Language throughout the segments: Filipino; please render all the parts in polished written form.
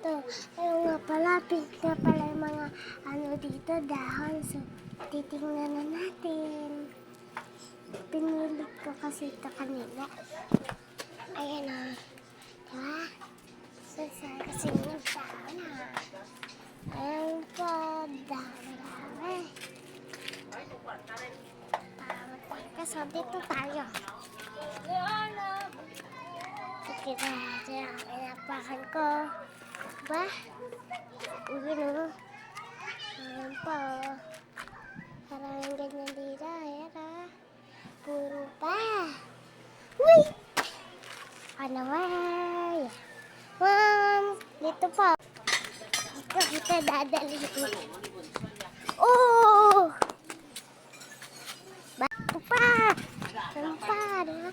dito. Ayun nga pala, pink na pala yung mga ano dito, dahon. So, titingnan na natin. Pinili ko kasi ito kanina. Ayan o. Diba? So, kasi yung dahon ha. Ayan po, dami-dami. So, dito tayo. Kita natin ang inapakan ko. Diba? Uwi no. Ayan po. Parang ganyan dito. Ayan ha. Puro pa. Uy! Ano way? Dito po. Dito kita dadalhin. Oh! Bato pa! Ano pa? Diba?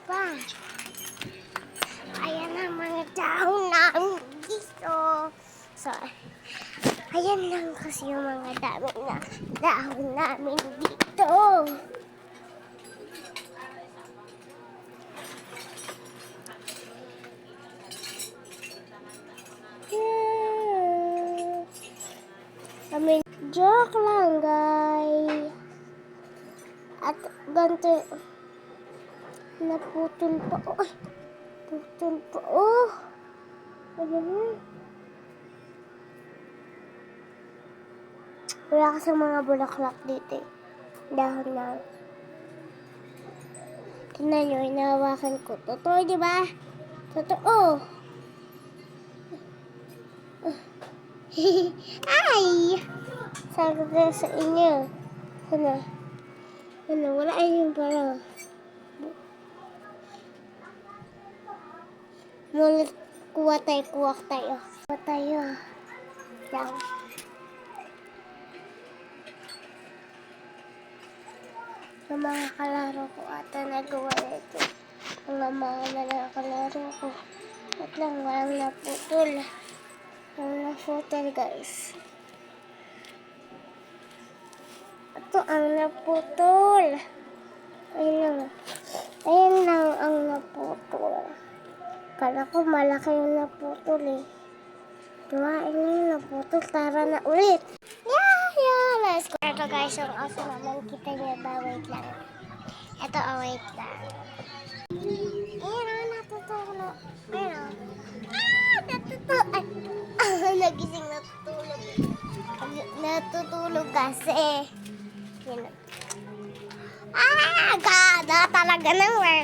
Pa. Ayan ang mga dahon namin dito. So, ayan lang kasi yung mga dami na dahon namin dito. Joke lang, guys. At ganito, naputol pa. Oh, putol pa. Oh, ayan na. Wala kasi mga bulaklak dito. Dahon lang. Tingnan nyo, inahawakan ko. Totoo, di ba? Totoo. Ay! Sabi ko sa inyo. Sana. Ano, wala ayun pala. Mula kuha tayo. Kuha tayo. Lang. Yung mga kalaro ko ata nagawa ito. Mga na kalaro ko. At lang, walang naputol. Walang naputol, guys. Ito ang naputol. Ayun lang ang naputol. Kala ko malaki yung naputol eh. Diba? Ayun yung naputol. Tara na ulit. Yeah. Let's go. Ito guys, yung aso naman. Kita niya ba? Wait lang. Ito, wait lang. Ayun o, natutulo. Ayun o. Natutulo. Nagising natutulog. Natutulog kasi. Gada talaga ng work.